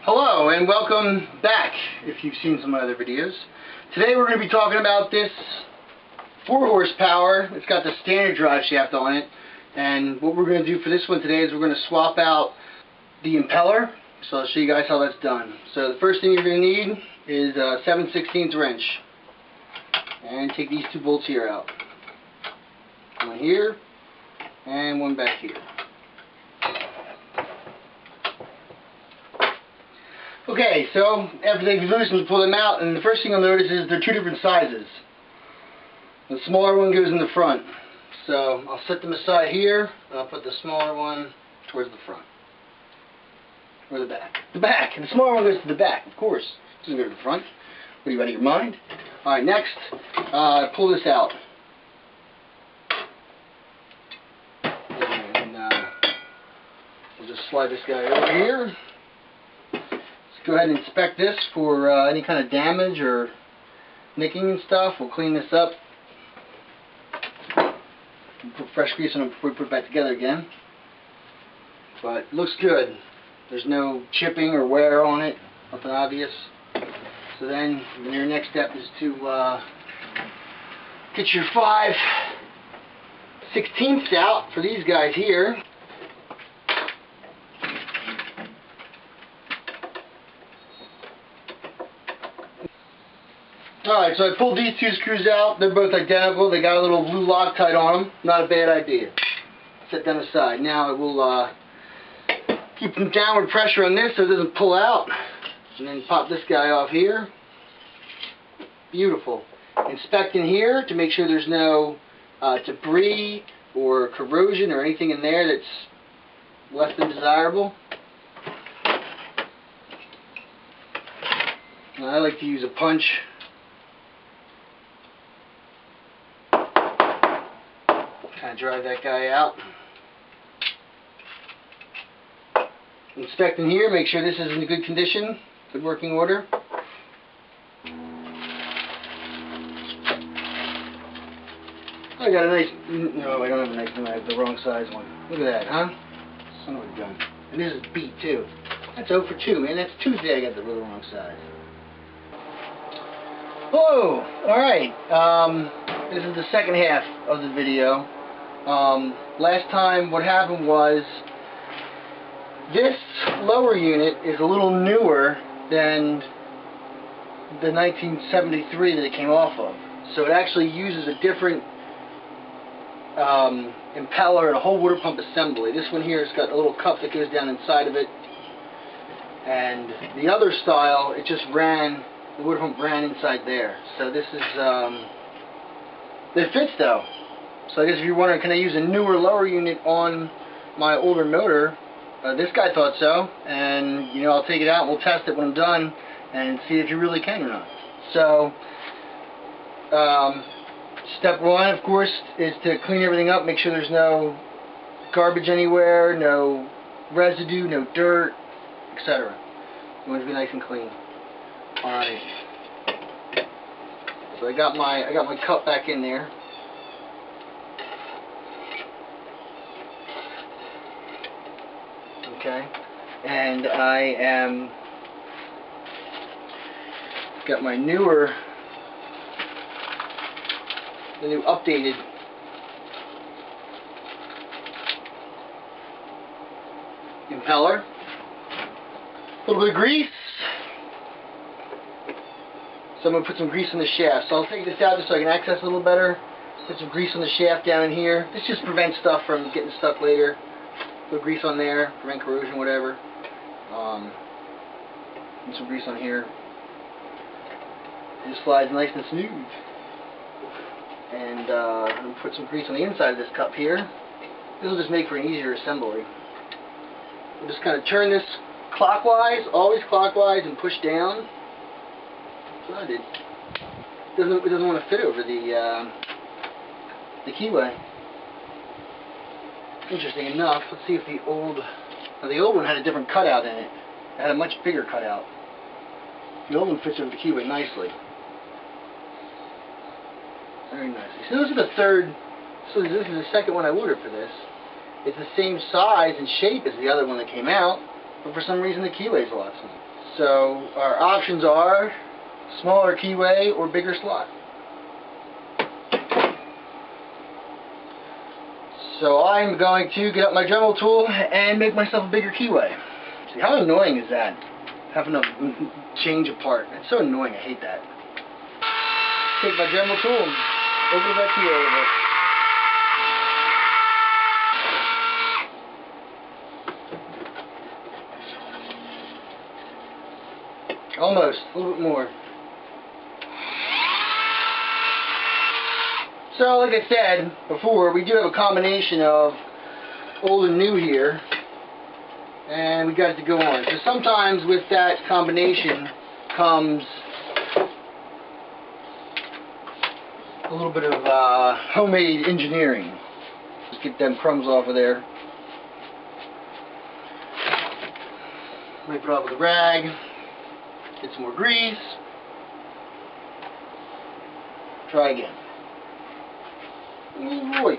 Hello and welcome back if you've seen some of my other videos. Today we're going to be talking about this 4 horsepower. It's got the standard drive shaft on it, and what we're going to do for this one today is we're going to swap out the impeller. So I'll show you guys how that's done. So the first thing you're going to need is a 7/16 wrench, and take these 2 bolts here out. One here and one back here. Okay, so after they've loosened, we pull them out, and the first thing you'll notice is they're 2 different sizes. The smaller one goes in the front. So I'll set them aside here, and I'll put the smaller one towards the front. Or the back. The back! And the smaller one goes to the back, of course. It doesn't go to the front. What, are you out of your mind? Alright, next, pull this out. And we'll just slide this guy over here. Go ahead and inspect this for any kind of damage or nicking and stuff. We'll clean this up. Put fresh grease on it before we put it back together again. But it looks good. There's no chipping or wear on it. Nothing obvious. So then your next step is to get your 5/16 out for these guys here. Alright, so I pulled these 2 screws out. They're both identical. They got a little blue Loctite on them. Not a bad idea. Set them aside. Now I will keep some downward pressure on this so it doesn't pull out. And then pop this guy off here. Beautiful. Inspect in here to make sure there's no debris or corrosion or anything in there that's less than desirable. And I like to use a punch. Kind of drive that guy out. Inspect in here, make sure this is in good condition, good working order. I got a nice, no, I don't have a nice one, I have the wrong size one. Look at that, huh? Son of a gun. And this is beat too. That's 0 for 2, man. That's Tuesday I got the really wrong size. Hello! Alright, this is the second half of the video. Last time what happened was this lower unit is a little newer than the 1973 that it came off of. So it actually uses a different impeller and a whole water pump assembly. This one here has got a little cup that goes down inside of it. And the other style, it just ran, the water pump ran inside there. So this is, it fits though. So I guess if you're wondering, can I use a newer, lower unit on my older motor? This guy thought so, and I'll take it out and we'll test it when I'm done and see if you really can or not. So, step 1, of course, is to clean everything up, make sure there's no garbage anywhere, no residue, no dirt, etc. You want it to be nice and clean. All right. So I got my cup back in there. Okay, and I am got my newer, the new updated impeller. A little bit of grease. So I'm going to put some grease on the shaft. So I'll take this out just so I can access it a little better. Put some grease on the shaft down in here. This just prevents stuff from getting stuck later. Put grease on there, prevent corrosion, whatever. And some grease on here. It just slides nice and smooth. And we'll put some grease on the inside of this cup here. This will just make for an easier assembly. We'll just kind of turn this clockwise, always clockwise, and push down. That's what I did. It doesn't want to fit over the keyway. Interesting enough, let's see if the old one had a different cutout in it. It had a much bigger cutout. The old one fits over the keyway nicely. Very nicely. So this is the third, so this is the second one I ordered for this. It's the same size and shape as the other one that came out, but for some reason the keyway's a lot smaller. So our options are smaller keyway or bigger slot. So I'm going to get up my Dremel tool and make myself a bigger keyway. See, how annoying is that? Having to change a part. It's so annoying, I hate that. Take my Dremel tool and open that key a little bit. Almost, a little bit more. So, like I said before, we do have a combination of old and new here, and we got it to go on. So sometimes with that combination comes a little bit of homemade engineering. Just get them crumbs off of there. Wipe it off with a rag. Get some more grease. Try again. Wait.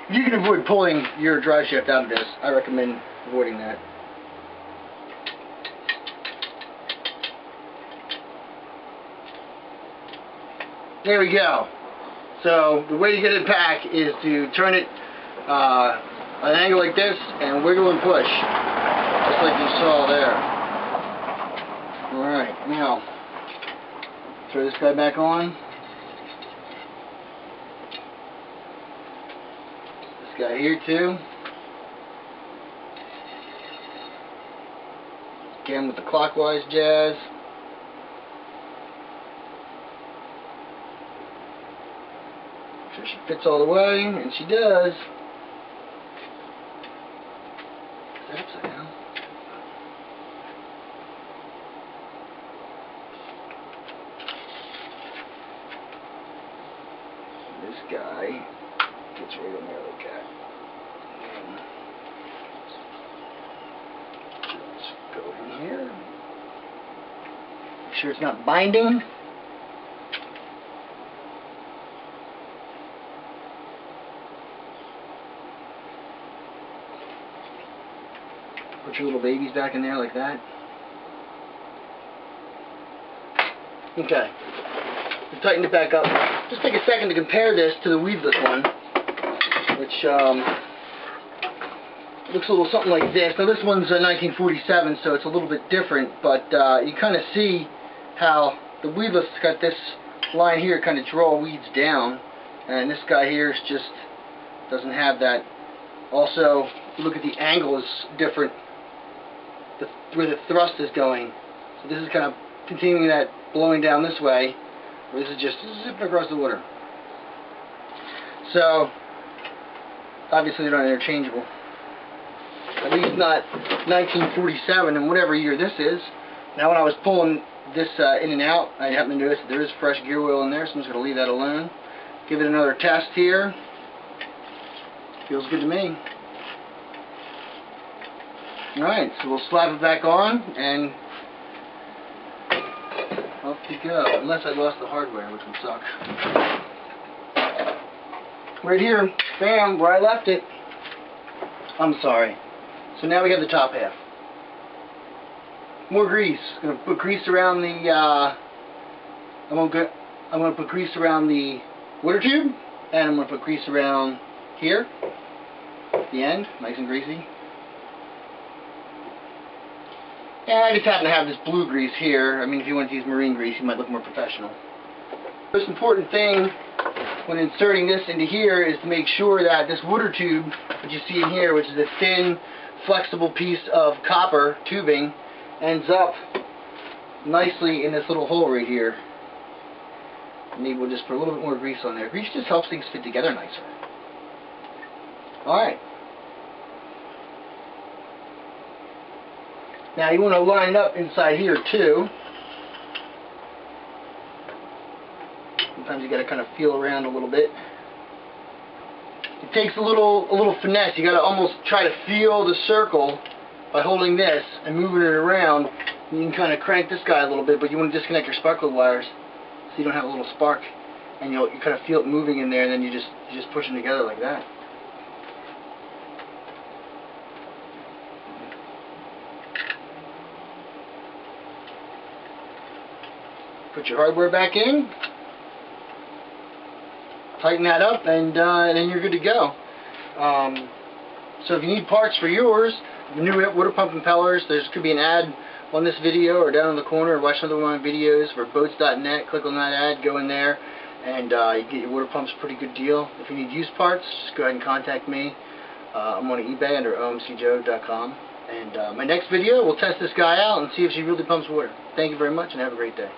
If you can avoid pulling your drive shaft out of this, I recommend avoiding that. There we go. So the way to get it back is to turn it an angle like this and wiggle and push, just like you saw there. Alright, now throw this guy back on. This guy here too. Again with the clockwise jazz. Sure she fits all the way, and she does. Is that upside down? This guy gets right on there like that. And let's go in here. Make sure it's not binding. Put your little babies back in there like that. Okay. We've tightened it back up. Just take a second to compare this to the weedless one, which looks a little something like this. Now this one's a 1947, so it's a little bit different, but you kind of see how the weedless has got this line here kind of draw weeds down, and this guy here is just doesn't have that. Also, if you look at the angle is different. Where the thrust is going. So this is kind of continuing that blowing down this way, where this is just zipping across the water. So obviously they're not interchangeable. At least not 1947 and whatever year this is. Now when I was pulling this in and out, I happened to notice that there is fresh gear oil in there, so I'm just going to leave that alone. Give it another test here. Feels good to me. Alright, so we'll slap it back on and off you go. Unless I lost the hardware, which would suck. Right here, bam, where I left it. I'm sorry. So now we have the top half. More grease. I'm going to put grease around the I'm going to put grease around the water tube, and I'm going to put grease around here at the end, nice and greasy. And I just happen to have this blue grease here. I mean, if you wanted to use marine grease, you might look more professional. The most important thing when inserting this into here is to make sure that this water tube, which you see in here, which is a thin, flexible piece of copper tubing, ends up nicely in this little hole right here. Maybe we'll just put a little bit more grease on there. Grease just helps things fit together nicer. Alright. Now you want to line it up inside here too. Sometimes you got to kind of feel around a little bit. It takes a little finesse. You got to almost try to feel the circle by holding this and moving it around You can kind of crank this guy a little bit, but you want to disconnect your spark plug wires so you don't have a little spark, and you kind of feel it moving in there, and then you just push them together like that. Put your hardware back in, tighten that up, and then you're good to go. So if you need parts for yours, new water pump impellers, there could be an ad on this video or down in the corner, or watch another one of my videos for boats.net. Click on that ad, go in there, and you get your water pumps a pretty good deal. If you need used parts, just go ahead and contact me. I'm on eBay under omcjoe.com. And my next video, we'll test this guy out and see if she really pumps water. Thank you very much, and have a great day.